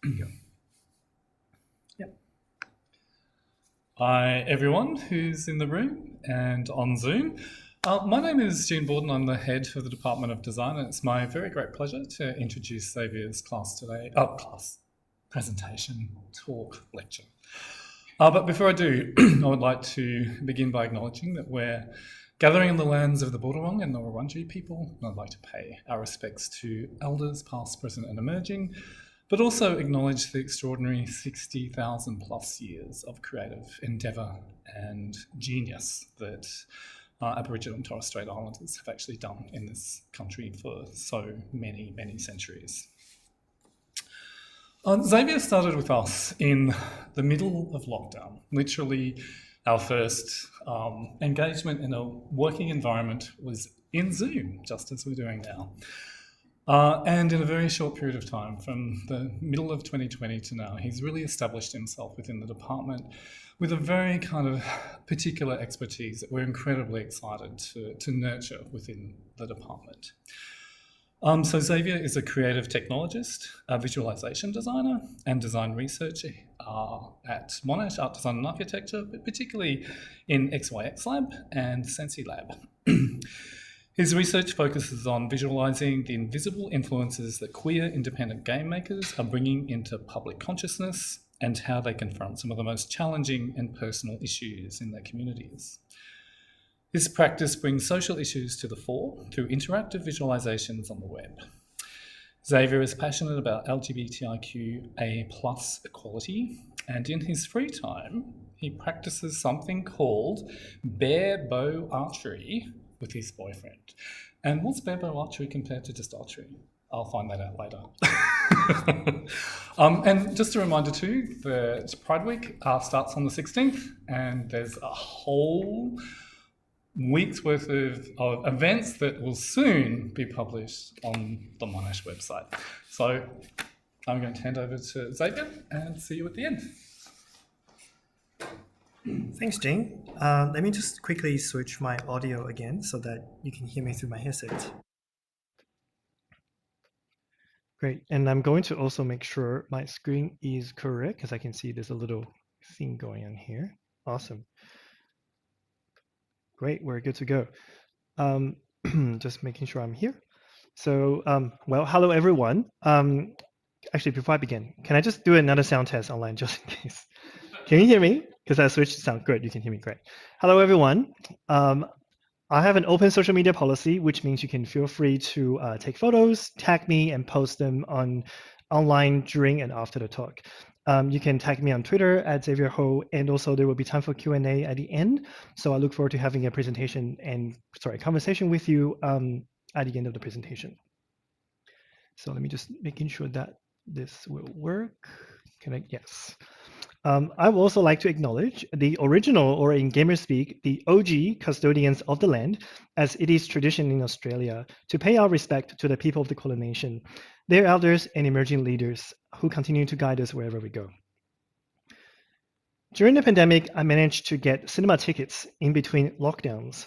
Yep. Hi, everyone who's in the room and on Zoom. My name is Jean Borden. I'm the head of the Department of Design, and it's my very great pleasure to introduce Xavier's class today. Presentation, talk, lecture. But before I do, I would like to begin by acknowledging that we're gathering in the lands of the Boorlong and the Wurundjeri people, and I'd like to pay our respects to elders past, present and emerging, but also acknowledge the extraordinary 60,000 plus years of creative endeavour and genius that Aboriginal and Torres Strait Islanders have actually done in this country for so many, many centuries. Xavier started with us in the middle of lockdown. Literally, our first engagement in a working environment was in Zoom, just as we're doing now. And in a very short period of time, from the middle of 2020 to now, he's really established himself within the department with a very kind of particular expertise that we're incredibly excited to nurture within the department. So Xavier is a creative technologist, a visualization designer and design researcher at Monash Art Design and Architecture, but particularly in XYX Lab and Sensi Lab. His research focuses on visualizing the invisible influences that queer independent game makers are bringing into public consciousness and how they confront some of the most challenging and personal issues in their communities. This practice brings social issues to the fore through interactive visualizations on the web. Xavier is passionate about LGBTIQA+ equality, and in his free time, he practices something called bare bow archery with his boyfriend. And what's bare bow archery compared to just archery? I'll find that out later. And just a reminder too, that Pride Week starts on the 16th, and there's a whole week's worth of events that will soon be published on the Monash website. So I'm going to hand over to Xavier and see you at the end. Thanks, Jane. Let me just quickly switch my audio again so that you can hear me through my headset. Great, and I'm going to also make sure my screen is correct because I can see there's a little thing going on here. Awesome. Great, we're good to go. Just making sure I'm here. So, well, hello everyone. Actually, before I begin, can I just do another sound test online just in case? Can you hear me? Because I switched to sound good. You can hear me great. Hello everyone. I have an open social media policy, which means you can feel free to take photos, tag me, and post them online during and after the talk. You can tag me on Twitter at Xavier Ho, and also there will be time for Q&A at the end. So I look forward to having a conversation with you at the end of the presentation. So let me just making sure that this will work. Yes. I would also like to acknowledge the original, or in gamer speak, the OG custodians of the land, as it is tradition in Australia to pay our respect to the people of the Kulin Nation, their elders and emerging leaders who continue to guide us wherever we go. During the pandemic, I managed to get cinema tickets in between lockdowns.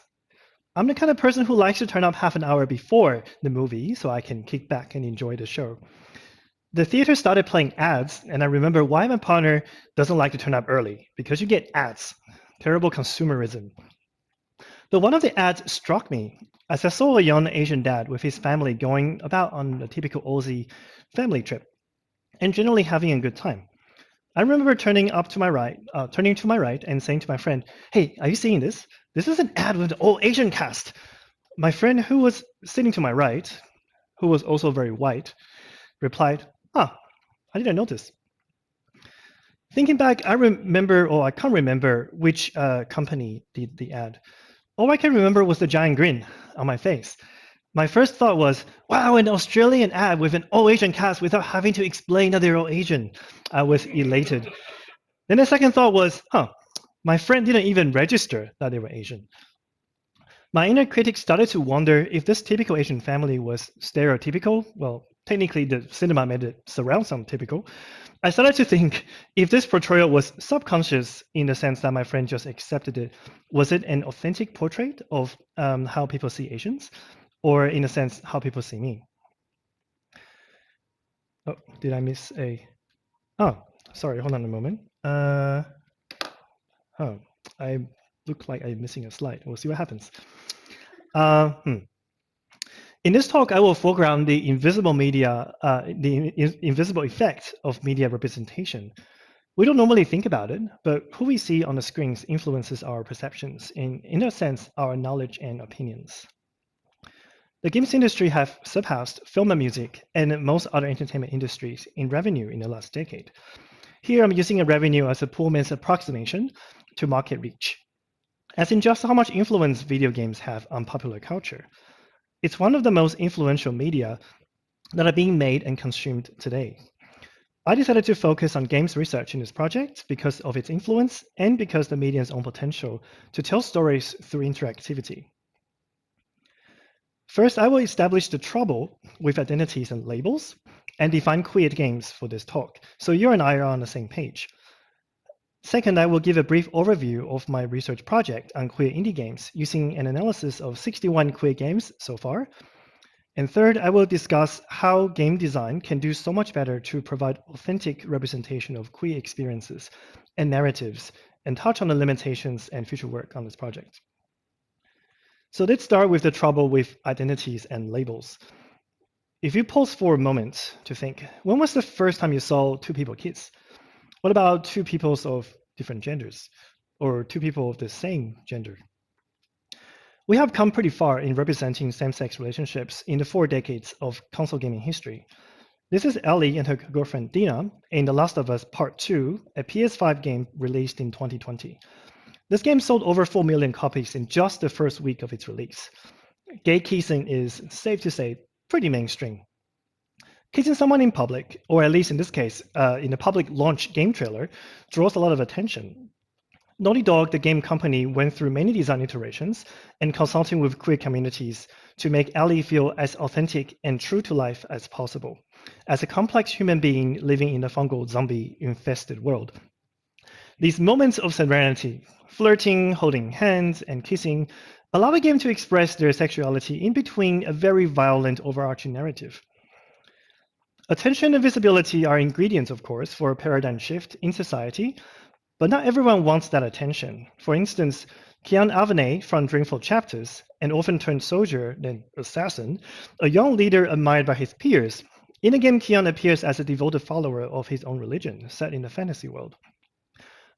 I'm the kind of person who likes to turn up half an hour before the movie so I can kick back and enjoy the show. The theater started playing ads, and I remember why my partner doesn't like to turn up early, because you get ads. Terrible consumerism. But one of the ads struck me as I saw a young Asian dad with his family going about on a typical Aussie family trip and generally having a good time. I remember turning to my right and saying to my friend, "Hey, are you seeing this? This is an ad with an all Asian cast." My friend, who was sitting to my right, who was also very white, replied, "Ah, I didn't notice." Thinking back, I can't remember which company did the ad. All I can remember was the giant grin on my face. My first thought was, wow, an Australian ad with an all Asian cast without having to explain that they're all Asian. I was elated. Then the second thought was, my friend didn't even register that they were Asian. My inner critic started to wonder if this typical Asian family was stereotypical. Well, technically the cinema made it surround some typical. I started to think if this portrayal was subconscious in the sense that my friend just accepted it, was it an authentic portrait of how people see Asians? Or in a sense, how people see me? Oh, did I miss a Oh, sorry, hold on a moment. I look like I'm missing a slide. We'll see what happens. Uh, hmm. In this talk, I will foreground the invisible media, invisible effect of media representation. We don't normally think about it, but who we see on the screens influences our perceptions, and in a sense, our knowledge and opinions. The games industry have surpassed film and music and most other entertainment industries in revenue in the last decade. Here, I'm using a revenue as a poor man's approximation to market reach, as in just how much influence video games have on popular culture. It's one of the most influential media that are being made and consumed today. I decided to focus on games research in this project because of its influence and because the media's own potential to tell stories through interactivity. First, I will establish the trouble with identities and labels and define queer games for this talk, so you and I are on the same page. Second, I will give a brief overview of my research project on queer indie games using an analysis of 61 queer games so far. And third, I will discuss how game design can do so much better to provide authentic representation of queer experiences and narratives, and touch on the limitations and future work on this project. So let's start with the trouble with identities and labels. If you pause for a moment to think, when was the first time you saw two people kiss? What about two people of different genders, or two people of the same gender? We have come pretty far in representing same-sex relationships in the 4 decades of console gaming history. This is Ellie and her girlfriend Dina in The Last of Us Part 2, a PS5 game released in 2020. This game sold over 4 million copies in just the first week of its release. Gay kissing is, safe to say, pretty mainstream. Kissing someone in public, or at least in this case, in a public launch game trailer, draws a lot of attention. Naughty Dog, the game company, went through many design iterations and consulting with queer communities to make Ellie feel as authentic and true to life as possible, as a complex human being living in a fungal zombie-infested world. These moments of serenity, flirting, holding hands, and kissing, allow the game to express their sexuality in between a very violent overarching narrative. Attention and visibility are ingredients, of course, for a paradigm shift in society, but not everyone wants that attention. For instance, Kian Avenay from Dreamful Chapters, an orphan-turned soldier, then assassin, a young leader admired by his peers. In the game, Kian appears as a devoted follower of his own religion, set in a fantasy world.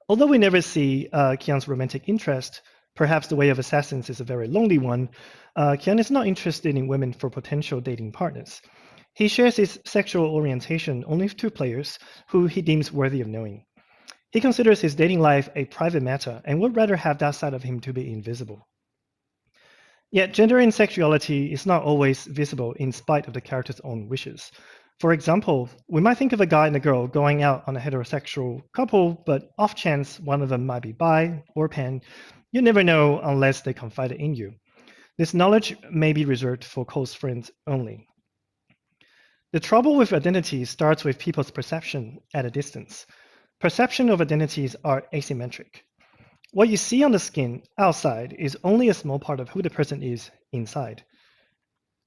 Although we never see Kian's romantic interest, perhaps the way of assassins is a very lonely one, Kian is not interested in women for potential dating partners. He shares his sexual orientation only with two players who he deems worthy of knowing. He considers his dating life a private matter and would rather have that side of him to be invisible. Yet gender and sexuality is not always visible in spite of the character's own wishes. For example, we might think of a guy and a girl going out on a heterosexual couple, but off chance one of them might be bi or pan. You never know unless they confide in you. This knowledge may be reserved for close friends only. The trouble with identity starts with people's perception at a distance. Perception of identities are asymmetric. What you see on the skin outside is only a small part of who the person is inside.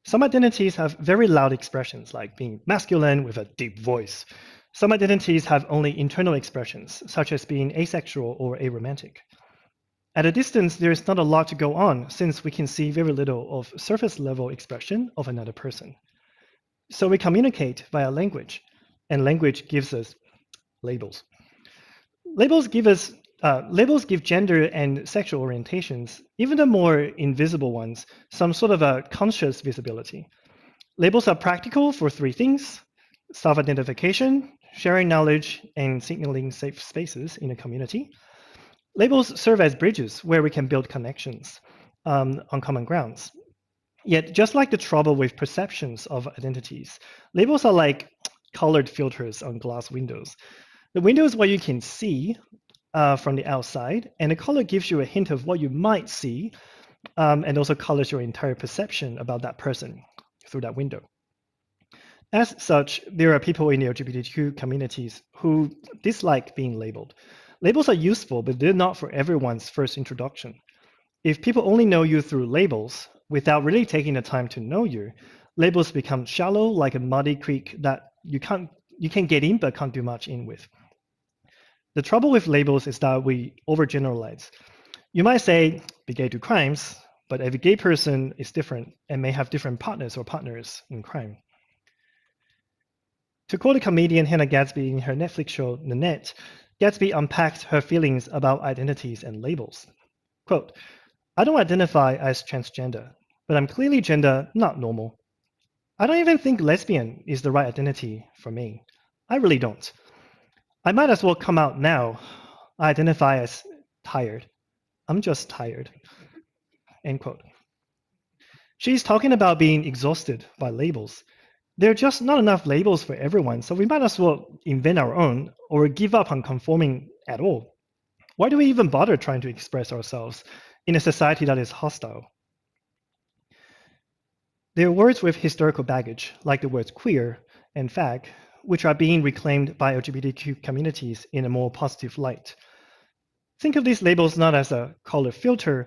Some identities have very loud expressions, like being masculine with a deep voice. Some identities have only internal expressions, such as being asexual or aromantic. At a distance, there is not a lot to go on, since we can see very little of surface-level expression of another person. So we communicate via language, and language gives us labels. Labels give gender and sexual orientations, even the more invisible ones, some sort of a conscious visibility. Labels are practical for three things: self-identification, sharing knowledge, and signaling safe spaces in a community. Labels serve as bridges where we can build connections on common grounds. Yet, just like the trouble with perceptions of identities, labels are like colored filters on glass windows. The window is what you can see from the outside, and the color gives you a hint of what you might see, and also colors your entire perception about that person through that window. As such, there are people in the LGBTQ communities who dislike being labeled. Labels are useful, but they're not for everyone's first introduction. If people only know you through labels, without really taking the time to know you, labels become shallow like a muddy creek that you can't you can get in but can't do much in with. The trouble with labels is that we overgeneralize. You might say, be gay to crimes, but every gay person is different and may have different partners or partners in crime. To quote the comedian Hannah Gatsby in her Netflix show, The Net, Gatsby unpacked her feelings about identities and labels. Quote, I don't identify as transgender, but I'm clearly gender not normal. I don't even think lesbian is the right identity for me. I really don't. I might as well come out now. I identify as tired. I'm just tired. End quote. She's talking about being exhausted by labels. There are just not enough labels for everyone, so we might as well invent our own or give up on conforming at all. Why do we even bother trying to express ourselves in a society that is hostile? There are words with historical baggage, like the words queer and fag, which are being reclaimed by LGBTQ communities in a more positive light. Think of these labels not as a color filter,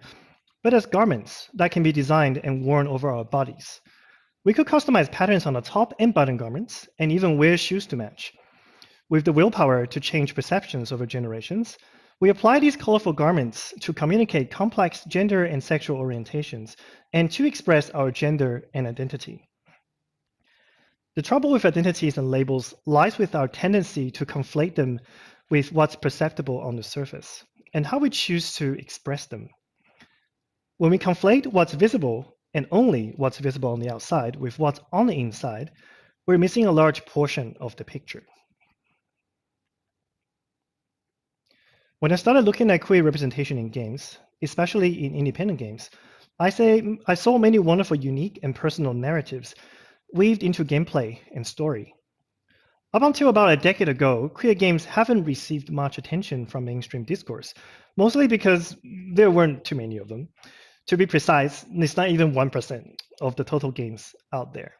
but as garments that can be designed and worn over our bodies. We could customize patterns on the top and bottom garments, and even wear shoes to match. With the willpower to change perceptions over generations, we apply these colorful garments to communicate complex gender and sexual orientations, and to express our gender and identity. The trouble with identities and labels lies with our tendency to conflate them with what's perceptible on the surface, and how we choose to express them. When we conflate what's visible and only what's visible on the outside with what's on the inside, we're missing a large portion of the picture. When I started looking at queer representation in games, especially in independent games, I saw many wonderful, unique, and personal narratives weaved into gameplay and story. Up until about a decade ago, queer games haven't received much attention from mainstream discourse, mostly because there weren't too many of them. To be precise, it's not even 1% of the total games out there.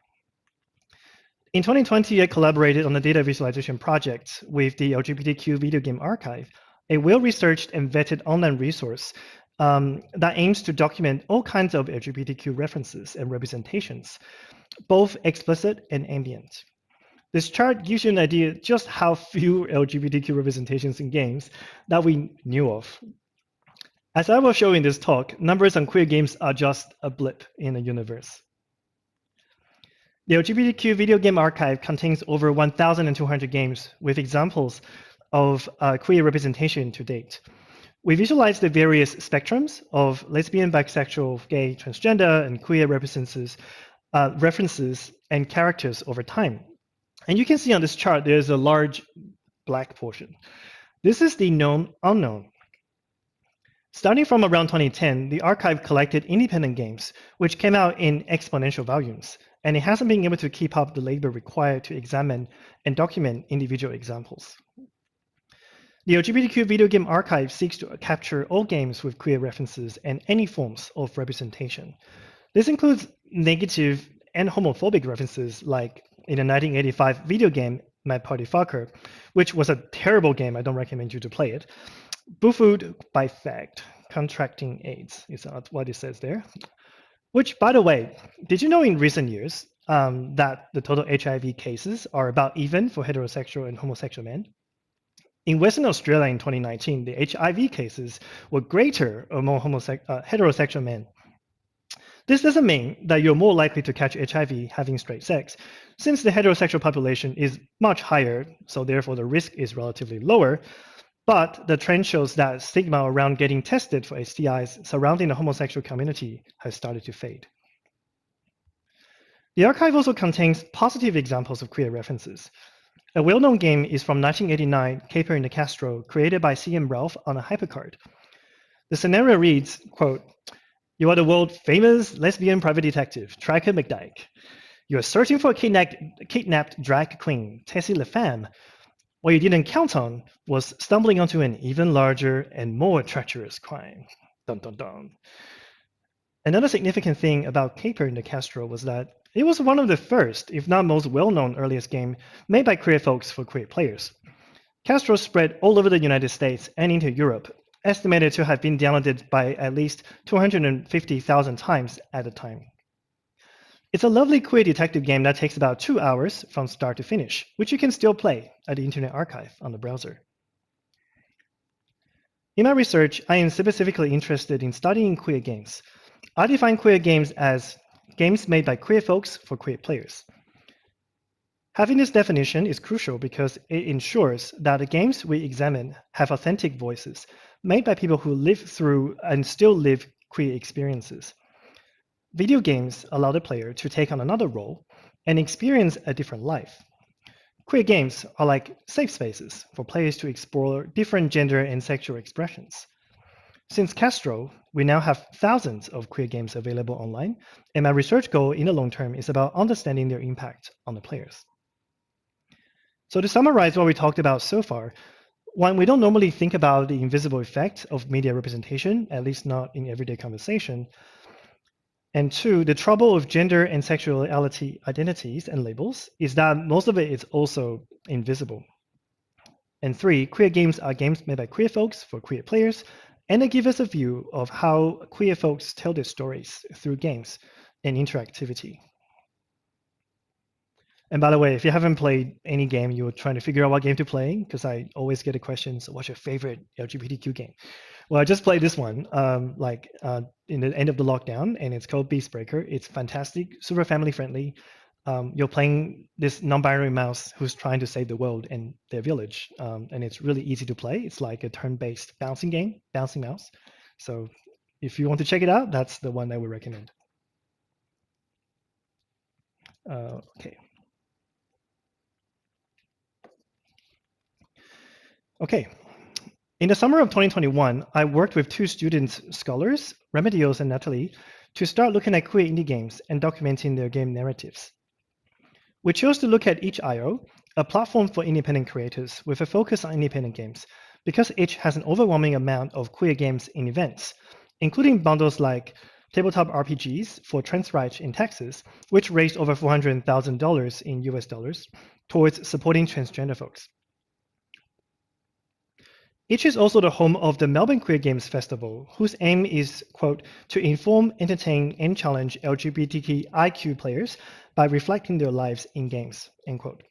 In 2020, I collaborated on a data visualization project with the LGBTQ Video Game Archive, a well-researched and vetted online resource that aims to document all kinds of LGBTQ references and representations, both explicit and ambient. This chart gives you an idea just how few LGBTQ representations in games that we knew of. As I will show in this talk, numbers on queer games are just a blip in the universe. The LGBTQ Video Game Archive contains over 1,200 games with examples of queer representation to date. We visualize the various spectrums of lesbian, bisexual, gay, transgender, and queer references and characters over time. And you can see on this chart, there's a large black portion. This is the known unknown. Starting from around 2010, the archive collected independent games, which came out in exponential volumes, and it hasn't been able to keep up the labor required to examine and document individual examples. The LGBTQ Video Game Archive seeks to capture all games with queer references and any forms of representation. This includes negative and homophobic references, like in the 1985 video game Mad Party Fucker, which was a terrible game. I don't recommend you to play it. Buffooed by fact, contracting AIDS is what it says there. Which, by the way, did you know in recent years that the total HIV cases are about even for heterosexual and homosexual men? In Western Australia in 2019, the HIV cases were greater among heterosexual men. This doesn't mean that you're more likely to catch HIV having straight sex, since the heterosexual population is much higher, so therefore the risk is relatively lower. But the trend shows that stigma around getting tested for STIs surrounding the homosexual community has started to fade. The archive also contains positive examples of queer references. A well-known game is from 1989, Caper in the Castro, created by CM Ralph on a hypercard. The scenario reads, quote, "You are the world-famous lesbian private detective, Tracker McDyke. You are searching for a kidnapped drag queen, Tessie LaFemme. What you didn't count on was stumbling onto an even larger and more treacherous crime." Dun, dun, dun. Another significant thing about Caper in the Castro was that it was one of the first, if not most well-known earliest game made by queer folks for queer players. Castro spread all over the United States and into Europe, estimated to have been downloaded by at least 250,000 times at the time. It's a lovely queer detective game that takes about 2 hours from start to finish, which you can still play at the Internet Archive on the browser. In my research, I am specifically interested in studying queer games. I define queer games as games made by queer folks for queer players. Having this definition is crucial because it ensures that the games we examine have authentic voices made by people who live through and still live queer experiences. Video games allow the player to take on another role and experience a different life. Queer games are like safe spaces for players to explore different gender and sexual expressions. Since Castro, we now have thousands of queer games available online, and my research goal in the long term is about understanding their impact on the players. So to summarize what we talked about so far, one, we don't normally think about the invisible effect of media representation, at least not in everyday conversation. And two, the trouble of gender and sexuality identities and labels is that most of it is also invisible. And three, queer games are games made by queer folks for queer players, and they give us a view of how queer folks tell their stories through games and interactivity. And by the way, if you haven't played any game, you're trying to figure out what game to play, because I always get a question, so what's your favorite LGBTQ game? Well, I just played this one in the end of the lockdown, and it's called Beastbreaker. It's fantastic, super family friendly. You're playing this non-binary mouse who's trying to save the world and their village, and it's really easy to play. It's like a turn-based bouncing game, bouncing mouse. So if you want to check it out, that's the one I would recommend. Okay. Okay. In the summer of 2021, I worked with two students, scholars, Remedios and Natalie, to start looking at queer indie games and documenting their game narratives. We chose to look at itch.io, a platform for independent creators with a focus on independent games, because itch has an overwhelming amount of queer games in events, including bundles like tabletop RPGs for Transreich in Texas, which raised over $400,000 in US dollars towards supporting transgender folks. Itch is also the home of the Melbourne Queer Games Festival, whose aim is, quote, to inform, entertain, and challenge LGBTQIQ players by reflecting their lives in games, end quote.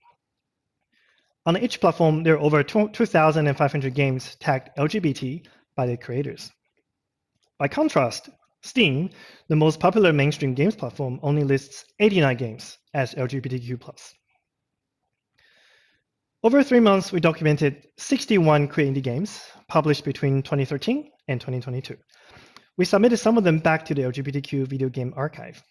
On the Itch platform, there are over 2,500 games tagged LGBT by the creators. By contrast, Steam, the most popular mainstream games platform, only lists 89 games as LGBTQ+. Over 3 months, we documented 61 queer indie games published between 2013 and 2022. We submitted some of them back to the LGBTQ video game archive.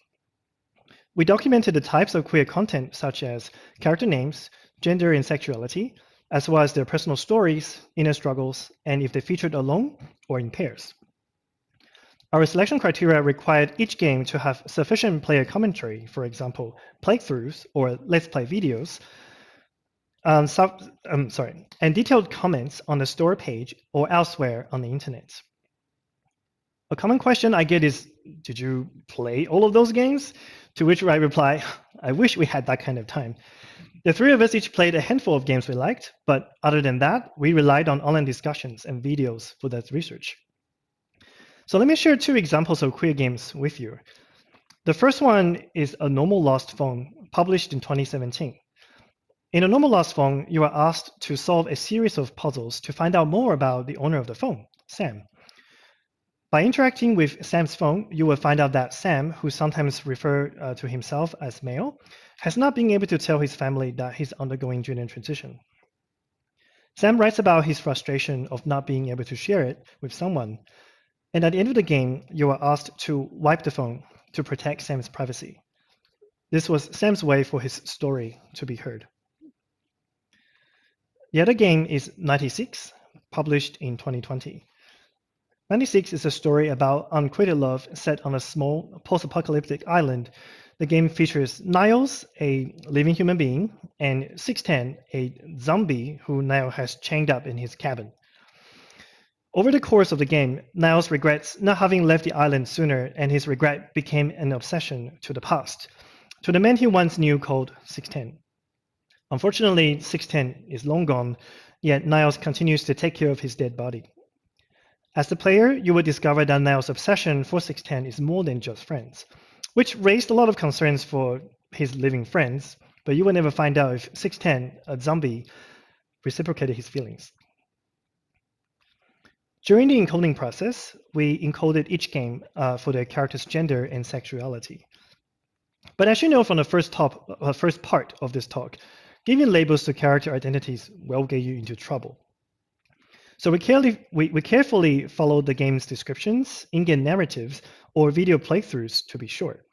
We documented the types of queer content such as character names, gender and sexuality, as well as their personal stories, inner struggles, and if they featured alone or in pairs. Our selection criteria required each game to have sufficient player commentary, for example, playthroughs or let's play videos, and detailed comments on the store page or elsewhere on the internet. A common question I get is, did you play all of those games? To which I reply, I wish we had that kind of time. The three of us each played a handful of games we liked, but other than that, we relied on online discussions and videos for that research. So let me share two examples of queer games with you. The first one is A Normal Lost Phone, published in 2017. In A Normal Lost Phone, you are asked to solve a series of puzzles to find out more about the owner of the phone, Sam. By interacting with Sam's phone, you will find out that Sam, who sometimes refers to himself as male, has not been able to tell his family that he's undergoing gender transition. Sam writes about his frustration of not being able to share it with someone, and at the end of the game, you are asked to wipe the phone to protect Sam's privacy. This was Sam's way for his story to be heard. The other game is 96, published in 2020. 96 is a story about unquitted love set on a small post-apocalyptic island. The game features Niles, a living human being, and 610, a zombie who Niles has chained up in his cabin. Over the course of the game, Niles regrets not having left the island sooner, and his regret became an obsession to the past, to the man he once knew called 610. Unfortunately, 610 is long gone, yet Niles continues to take care of his dead body. As the player, you will discover that Niles' obsession for 610 is more than just friends. which raised a lot of concerns for his living friends, but you will never find out if 610, a zombie, reciprocated his feelings. During the encoding process, we encoded each game for the character's gender and sexuality. But as you know from the first part of this talk, giving labels to character identities will get you into trouble. So we carefully followed the game's descriptions, in-game narratives, or video playthroughs to be sure.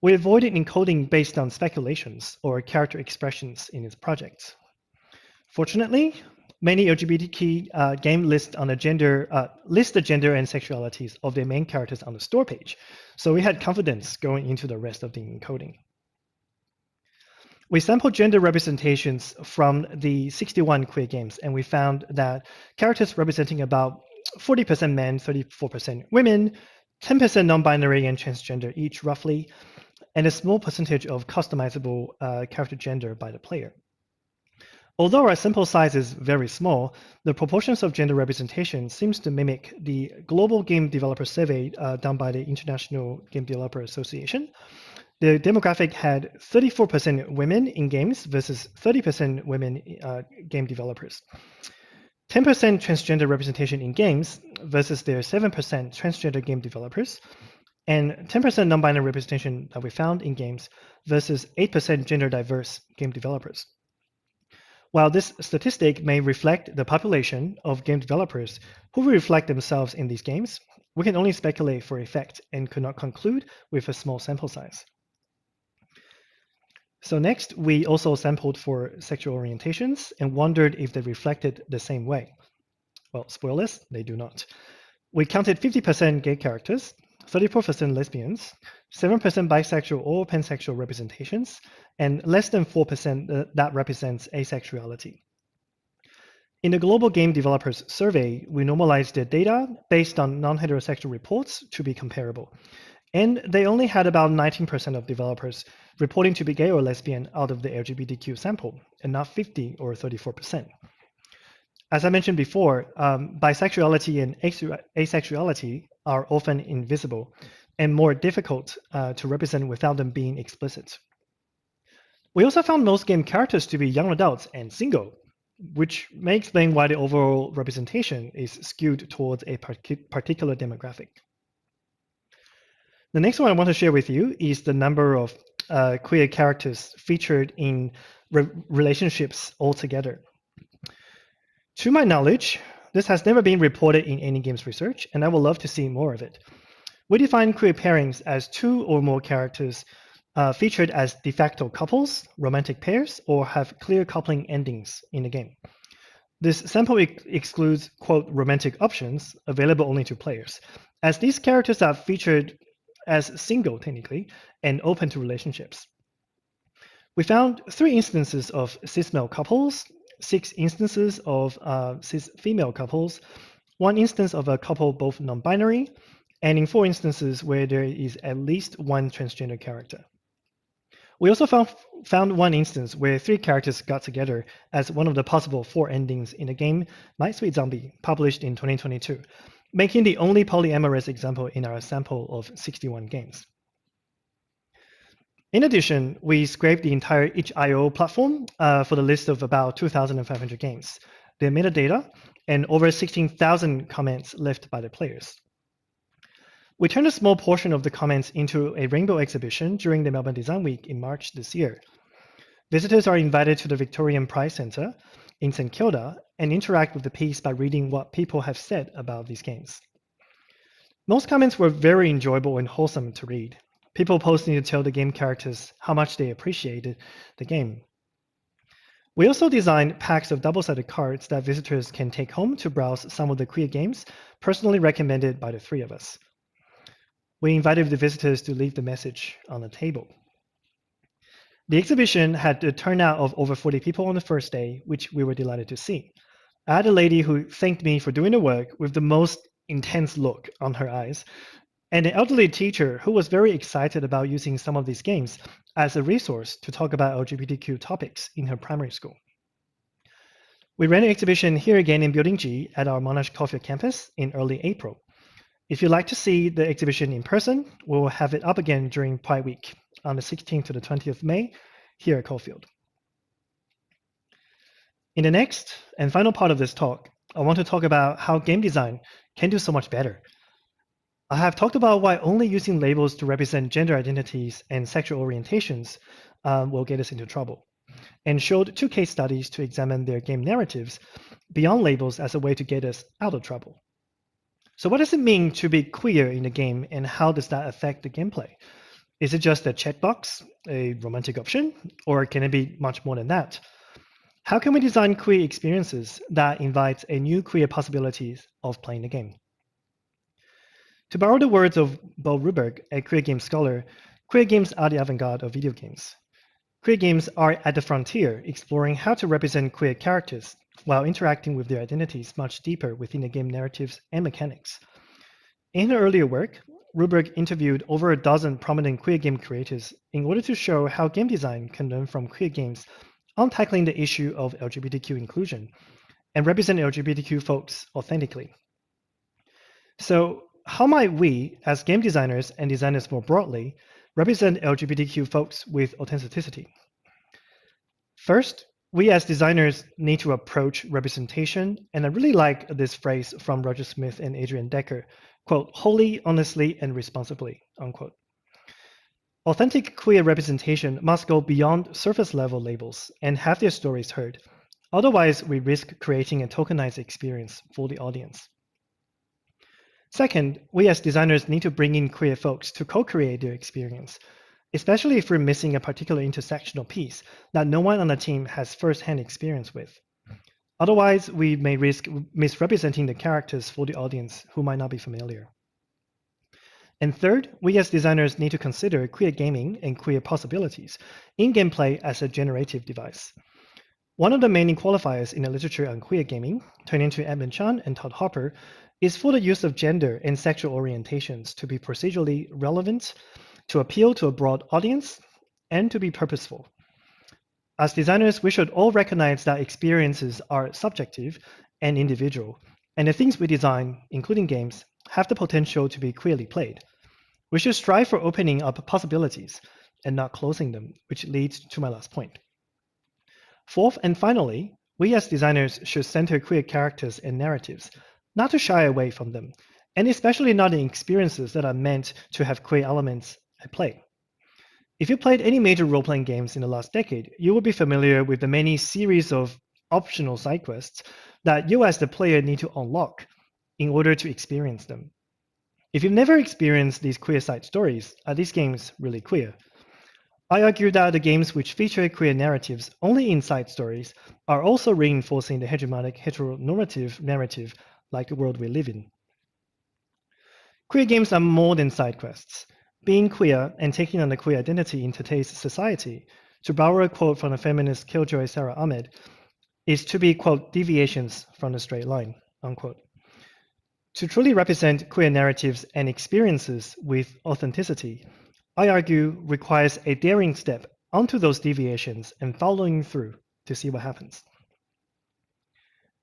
We avoided encoding based on speculations or character expressions in its projects. Fortunately, many LGBTQ game list the gender and sexualities of their main characters on the store page, so we had confidence going into the rest of the encoding. We sampled gender representations from the 61 queer games, and we found that characters representing about 40% men, 34% women, 10% non-binary and transgender each roughly, and a small percentage of customizable character gender by the player. Although our sample size is very small, the proportions of gender representation seems to mimic the global game developer survey done by the International Game Developer Association. The demographic had 34% women in games versus 30% women game developers. 10% transgender representation in games versus their 7% transgender game developers, and 10% non-binary representation that we found in games versus 8% gender diverse game developers. While this statistic may reflect the population of game developers who will reflect themselves in these games, we can only speculate for effect and could not conclude with a small sample size. So next, we also sampled for sexual orientations and wondered if they reflected the same way. Well, spoilers, they do not. We counted 50% gay characters, 34% lesbians, 7% bisexual or pansexual representations, and less than 4% that represents asexuality. In the Global Game Developers Survey, we normalized the data based on non-heterosexual reports to be comparable. And they only had about 19% of developers reporting to be gay or lesbian out of the LGBTQ sample, and not 50 or 34%. As I mentioned before, bisexuality and asexuality are often invisible and more difficult to represent without them being explicit. We also found most game characters to be young adults and single, which may explain why the overall representation is skewed towards a particular demographic. The next one I want to share with you is the number of queer characters featured in relationships altogether. To my knowledge, this has never been reported in any games research, and I would love to see more of it. We define queer pairings as two or more characters featured as de facto couples, romantic pairs, or have clear coupling endings in the game. This sample excludes, quote, romantic options available only to players, as these characters are featured as single, technically, and open to relationships. We found 3 instances of cis-male couples, 6 instances of cis-female couples, 1 instance of a couple both non-binary, and in 4 instances where there is at least 1 transgender character. We also found 1 instance where 3 characters got together as one of the possible 4 endings in the game My Sweet Zombie, published in 2022, making the only polyamorous example in our sample of 61 games. In addition, we scraped the entire itch.io platform for the list of about 2,500 games, their metadata, and over 16,000 comments left by the players. We turned a small portion of the comments into a rainbow exhibition during the Melbourne Design Week in March this year. Visitors are invited to the Victorian Prize Centre in St Kilda and interact with the piece by reading what people have said about these games. Most comments were very enjoyable and wholesome to read. People posting to tell the game characters how much they appreciated the game. We also designed packs of double-sided cards that visitors can take home to browse some of the queer games personally recommended by the 3 of us. We invited the visitors to leave the message on the table. The exhibition had a turnout of over 40 people on the first day, which we were delighted to see. I had a lady who thanked me for doing the work with the most intense look on her eyes, and an elderly teacher who was very excited about using some of these games as a resource to talk about LGBTQ topics in her primary school. We ran an exhibition here again in Building G at our Monash Caulfield campus in early April. If you'd like to see the exhibition in person, we'll have it up again during Pride Week on the 16th to the 20th of May here at Caulfield. In the next and final part of this talk, I want to talk about how game design can do so much better. I have talked about why only using labels to represent gender identities and sexual orientations will get us into trouble, and showed 2 case studies to examine their game narratives beyond labels as a way to get us out of trouble. So what does it mean to be queer in the game, and how does that affect the gameplay? Is it just a checkbox, a romantic option, or can it be much more than that? How can we design queer experiences that invite a new queer possibilities of playing the game? To borrow the words of Bo Ruberg, a queer game scholar, queer games are the avant-garde of video games. Queer games are at the frontier, exploring how to represent queer characters while interacting with their identities much deeper within the game narratives and mechanics. In her earlier work, Ruberg interviewed over a dozen prominent queer game creators in order to show how game design can learn from queer games on tackling the issue of LGBTQ inclusion and represent LGBTQ folks authentically. So how might we, as game designers and designers more broadly, represent LGBTQ folks with authenticity? First, we as designers need to approach representation, and I really like this phrase from Roger Smith and Adrian Decker, quote, wholly, honestly, and responsibly, unquote. Authentic queer representation must go beyond surface-level labels and have their stories heard. Otherwise, we risk creating a tokenized experience for the audience. Second, we as designers need to bring in queer folks to co-create their experience, especially if we're missing a particular intersectional piece that no one on the team has first-hand experience with. Otherwise, we may risk misrepresenting the characters for the audience who might not be familiar. And third, we as designers need to consider queer gaming and queer possibilities in gameplay as a generative device. One of the main qualifiers in the literature on queer gaming, turning to Edmund Chan and Todd Hopper, is for the use of gender and sexual orientations to be procedurally relevant, to appeal to a broad audience, and to be purposeful. As designers, we should all recognize that experiences are subjective and individual, and the things we design, including games, have the potential to be queerly played. We should strive for opening up possibilities and not closing them, which leads to my last point. Fourth and finally, we as designers should center queer characters and narratives, not to shy away from them, and especially not in experiences that are meant to have queer elements at play. If you played any major role-playing games in the last decade, you will be familiar with the many series of optional side quests that you as the player need to unlock in order to experience them. If you've never experienced these queer side stories, are these games really queer? I argue that the games which feature queer narratives only in side stories are also reinforcing the hegemonic heteronormative narrative like the world we live in. Queer games are more than side quests. Being queer and taking on a queer identity in today's society, to borrow a quote from the feminist killjoy Sarah Ahmed, is to be, quote, deviations from the straight line, unquote. To truly represent queer narratives and experiences with authenticity, I argue requires a daring step onto those deviations and following through to see what happens.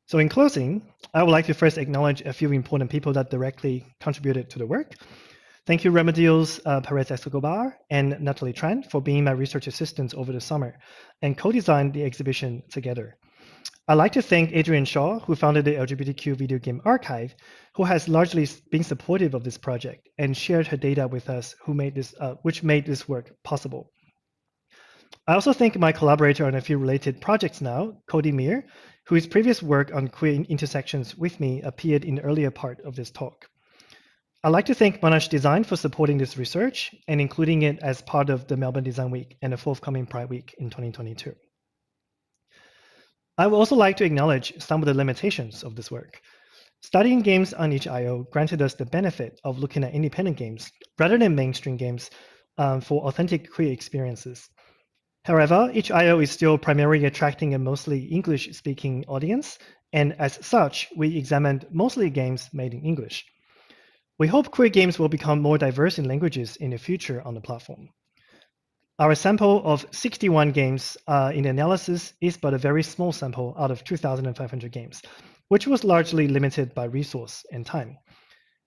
So in closing, I would like to first acknowledge a few important people that directly contributed to the work. Thank you, Remedios Perez Escobar and Natalie Tran, for being my research assistants over the summer and co-designed the exhibition together. I'd like to thank Adrian Shaw, who founded the LGBTQ Video Game Archive, who has largely been supportive of this project and shared her data with us, which made this work possible. I also thank my collaborator on a few related projects now, Cody Meir, whose previous work on queer intersections with me appeared in the earlier part of this talk. I'd like to thank Monash Design for supporting this research and including it as part of the Melbourne Design Week and the forthcoming Pride Week in 2022. I would also like to acknowledge some of the limitations of this work. Studying games on itch.io granted us the benefit of looking at independent games rather than mainstream games for authentic queer experiences. However, itch.io is still primarily attracting a mostly English-speaking audience, and as such, we examined mostly games made in English. We hope queer games will become more diverse in languages in the future on the platform. Our sample of 61 games in analysis is but a very small sample out of 2,500 games, which was largely limited by resource and time.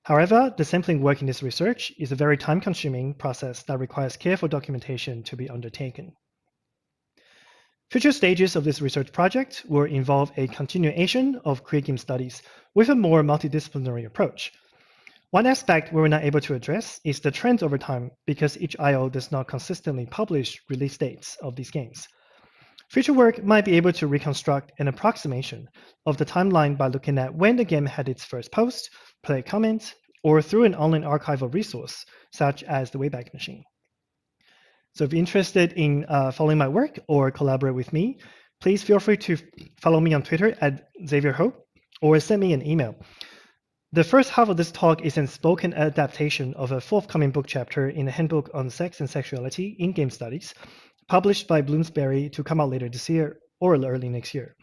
However, the sampling work in this research is a very time-consuming process that requires careful documentation to be undertaken. Future stages of this research project will involve a continuation of queer game studies with a more multidisciplinary approach. One aspect we were not able to address is the trends over time because each IO does not consistently publish release dates of these games. Future work might be able to reconstruct an approximation of the timeline by looking at when the game had its first post, play comment, or through an online archival resource, such as the Wayback Machine. So if you're interested in following my work or collaborate with me, please feel free to follow me on Twitter at Xavier Ho or send me an email. The first half of this talk is a spoken adaptation of a forthcoming book chapter in a handbook on sex and sexuality in game studies, published by Bloomsbury to come out later this year or early next year.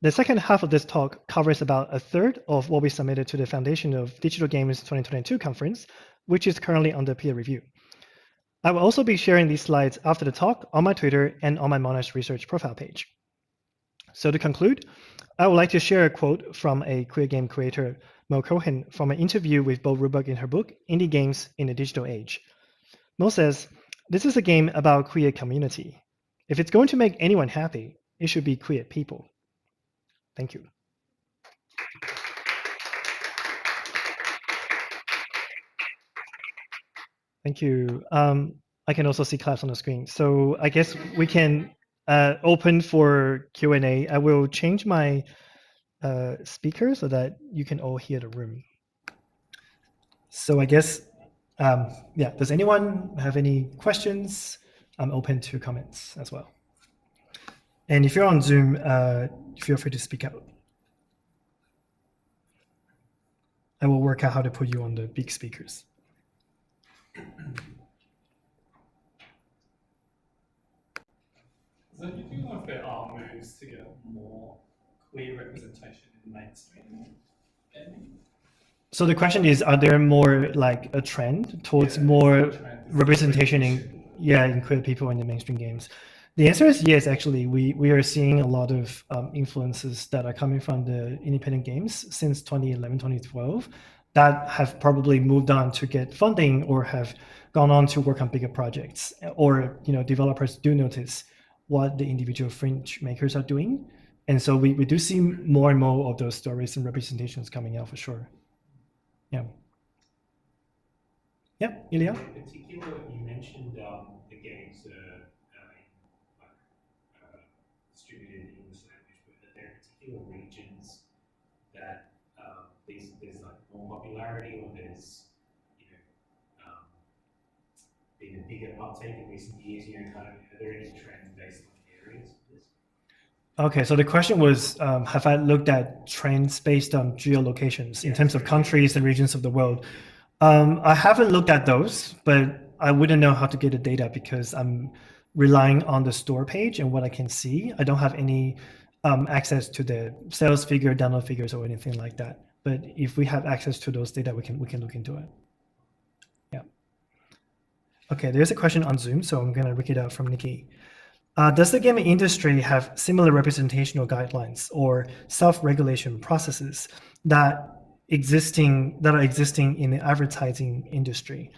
The second half of this talk covers about a third of what we submitted to the Foundation of Digital Games 2022 conference, which is currently under peer review. I will also be sharing these slides after the talk on my Twitter and on my Monash research profile page. So to conclude, I would like to share a quote from a queer game creator, Mo Cohen, from an interview with Bo Rubuck in her book, Indie Games in the Digital Age. Mo says, "This is a game about queer community. If it's going to make anyone happy, it should be queer people." Thank you. Thank you. I can also see claps on the screen. So I guess we can open for Q&A. I will change my speaker so that you can all hear the room. So I guess, yeah, does anyone have any questions? I'm open to comments as well. And if you're on Zoom, feel free to speak out. I will work out how to put you on the big speakers. So do you feel like there are moves to get more clear representation in mainstream gaming? So the question is, are there more like a trend towards more representation in queer people in the mainstream games? The answer is yes, actually. We are seeing a lot of influences that are coming from the independent games since 2011, 2012 that have probably moved on to get funding or have gone on to work on bigger projects, or developers do notice what the individual fringe makers are doing. And so we do see more and more of those stories and representations coming out for sure. Yeah. Yeah, Ilya? In particular, you mentioned the games distributed in English language, but are there particular regions that there's like more popularity, or there's been a bigger uptake in recent years? Kind of, are there any trends based on areas of this? Okay, so the question was, have I looked at trends based on geolocations in terms of countries and regions of the world? I haven't looked at those, but I wouldn't know how to get the data because I'm relying on the store page and what I can see. I don't have any access to the sales figure, download figures, or anything like that. But if we have access to those data, we can look into it. Yeah. Okay, there's a question on Zoom, so I'm gonna read it out from Nikki. Does the gaming industry have similar representational guidelines or self-regulation processes that are existing in the advertising industry?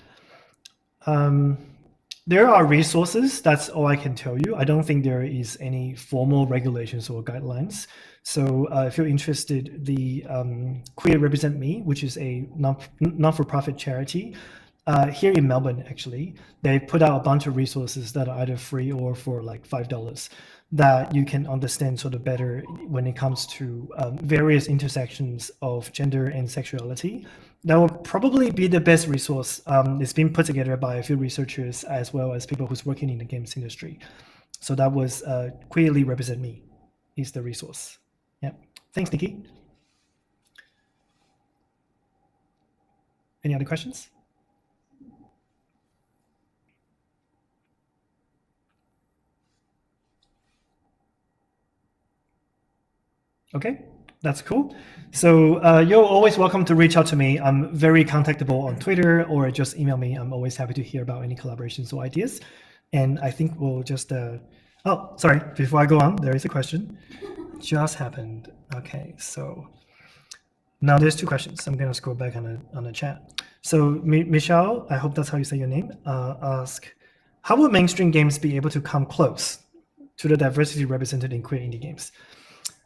There are resources, that's all I can tell you. I don't think there is any formal regulations or guidelines. So if you're interested, the Queer Represent Me, which is a non-for-profit charity, here in Melbourne, actually, they put out a bunch of resources that are either free or for like $5 that you can understand sort of better when it comes to various intersections of gender and sexuality. That will probably be the best resource. It's been put together by a few researchers as well as people who's working in the games industry. So that was Queerly Represent Me is the resource. Yeah, thanks, Nikki. Any other questions? Okay, that's cool. So you're always welcome to reach out to me. I'm very contactable on Twitter or just email me. I'm always happy to hear about any collaborations or ideas. And I think we'll just, oh, sorry, before I go on, there is a question. Just happened. Okay, so Now there's two questions. I'm gonna scroll back on the chat. So Michelle, I hope that's how you say your name. Ask, how would mainstream games be able to come close to the diversity represented in queer indie games?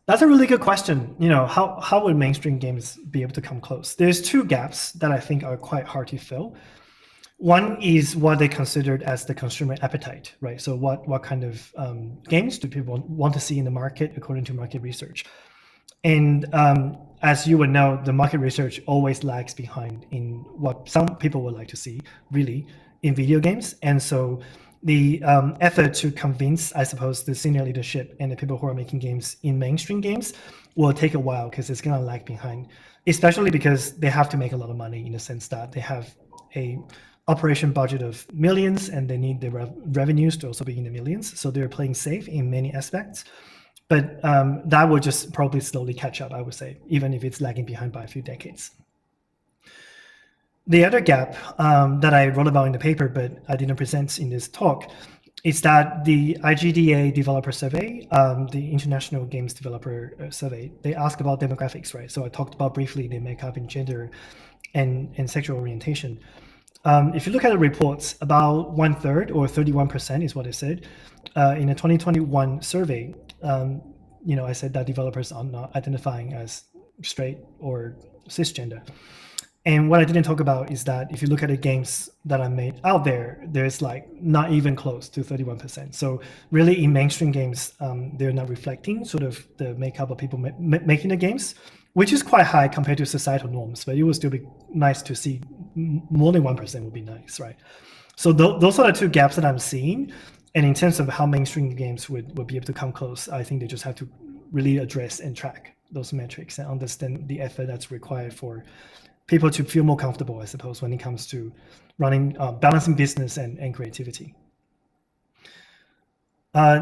That's a really good question. You know, how would mainstream games be able to come close? There's two gaps that I think are quite hard to fill. One is what they considered as the consumer appetite, right? So what kind of games do people want to see in the market according to market research? And as you would know, the market research always lags behind in what some people would like to see, really, in video games. And so the effort to convince, I suppose, the senior leadership and the people who are making games in mainstream games will take a while because it's going to lag behind, especially because they have to make a lot of money in the sense that they have a operation budget of millions and they need the revenues to also be in the millions. So they're playing safe in many aspects. But that will just probably slowly catch up, I would say, even if it's lagging behind by a few decades. The other gap that I wrote about in the paper, but I didn't present in this talk, is that the IGDA developer survey, the International Games Developer Survey, they ask about demographics, right? So I talked about briefly the makeup in gender and sexual orientation. If you look at the reports, about 1/3 or 31% is what it said. In a 2021 survey, I said that developers are not identifying as straight or cisgender. And what I didn't talk about is that if you look at the games that are made out there, there's like not even close to 31%. So really in mainstream games, they're not reflecting sort of the makeup of people making the games, which is quite high compared to societal norms, but it would still be nice to see more than 1% would be nice, right? So those are the two gaps that I'm seeing. And in terms of how mainstream games would be able to come close, I think they just have to really address and track those metrics and understand the effort that's required for people to feel more comfortable, I suppose, when it comes to running, balancing business and creativity.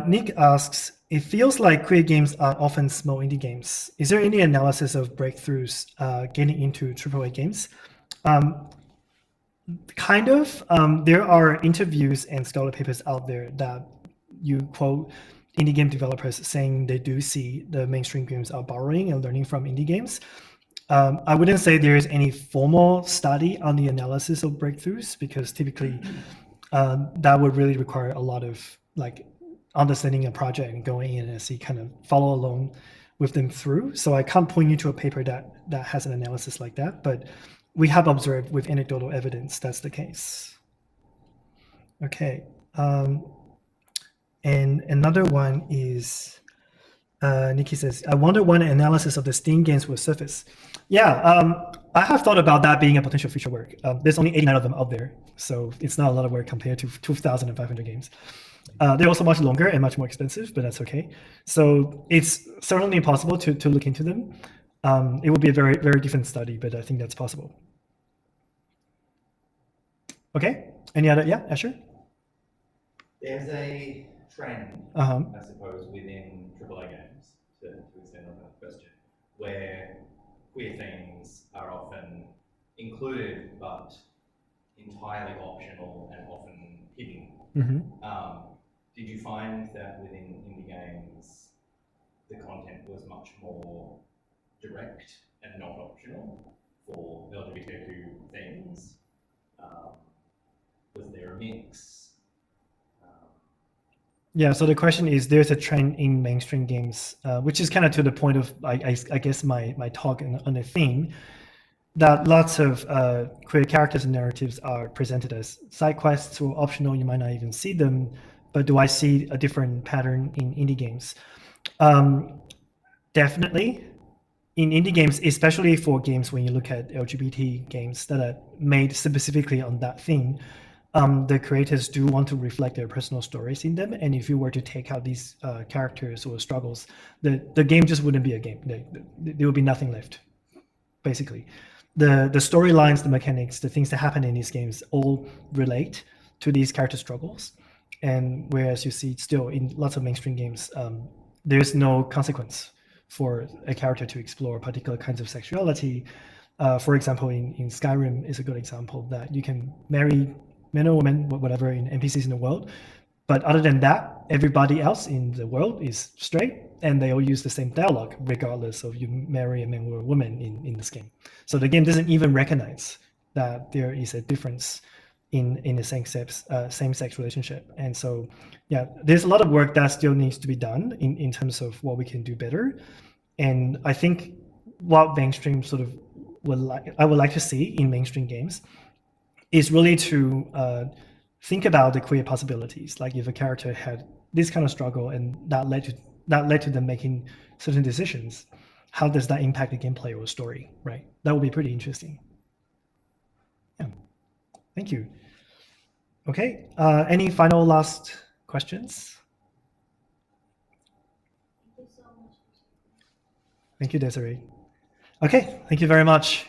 Nick asks, it feels like queer games are often small indie games. Is there any analysis of breakthroughs getting into AAA games? Kind of. There are interviews and scholar papers out there that you quote indie game developers saying they do see the mainstream games are borrowing and learning from indie games. I wouldn't say there is any formal study on the analysis of breakthroughs because typically that would really require a lot of like understanding a project and going in and see kind of follow along with them through. So I can't point you to a paper that has an analysis like that, but we have observed with anecdotal evidence that's the case. Okay, and another one is Nikki says, I wonder when an analysis of the Steam games will surface. Yeah, I have thought about that being a potential future work. There's only 89 of them out there, so it's not a lot of work compared to 2,500 games. They're also much longer and much more expensive, but that's okay. So it's certainly possible to look into them. It would be a very, very different study, but I think that's possible. Okay, any other, yeah, Asher? There's a trend, Uh-huh. I suppose, within AAA games, to extend on that question, where queer themes are often included but entirely optional and often hidden. Mm-hmm. Did you find that within indie games, the content was much more direct and not optional for LGBTQ themes? Was there a mix? Yeah, so the question is, there's a trend in mainstream games, which is kind of to the point of, I guess, my talk on the theme, that lots of queer characters and narratives are presented as side quests or optional. You might not even see them, but do I see a different pattern in indie games? Definitely. In indie games, especially for games when you look at LGBT games that are made specifically on that theme, the creators do want to reflect their personal stories in them. And if you were to take out these characters or struggles, the game just wouldn't be a game. There would be nothing left, basically. The storylines, the mechanics, the things that happen in these games all relate to these character struggles. And whereas you see still in lots of mainstream games, there's no consequence for a character to explore particular kinds of sexuality. For example, in Skyrim is a good example that you can marry men or women, whatever, in NPCs in the world. But other than that, everybody else in the world is straight, and they all use the same dialogue, regardless of you marry a man or a woman in this game. So the game doesn't even recognize that there is a difference in a same-sex relationship. And so, yeah, there's a lot of work that still needs to be done in terms of what we can do better. And I think what mainstream sort of I would like to see in mainstream games is really to think about the queer possibilities. Like if a character had this kind of struggle and that led to them making certain decisions, how does that impact the gameplay or story, right? That would be pretty interesting. Yeah, thank you. Okay, any final last questions? Thank you, Desiree. Okay, thank you very much.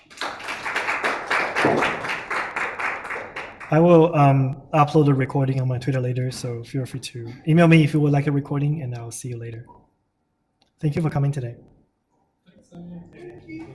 I will upload a recording on my Twitter later, so feel free to email me if you would like a recording, and I'll see you later. Thank you for coming today. Thanks, Amy.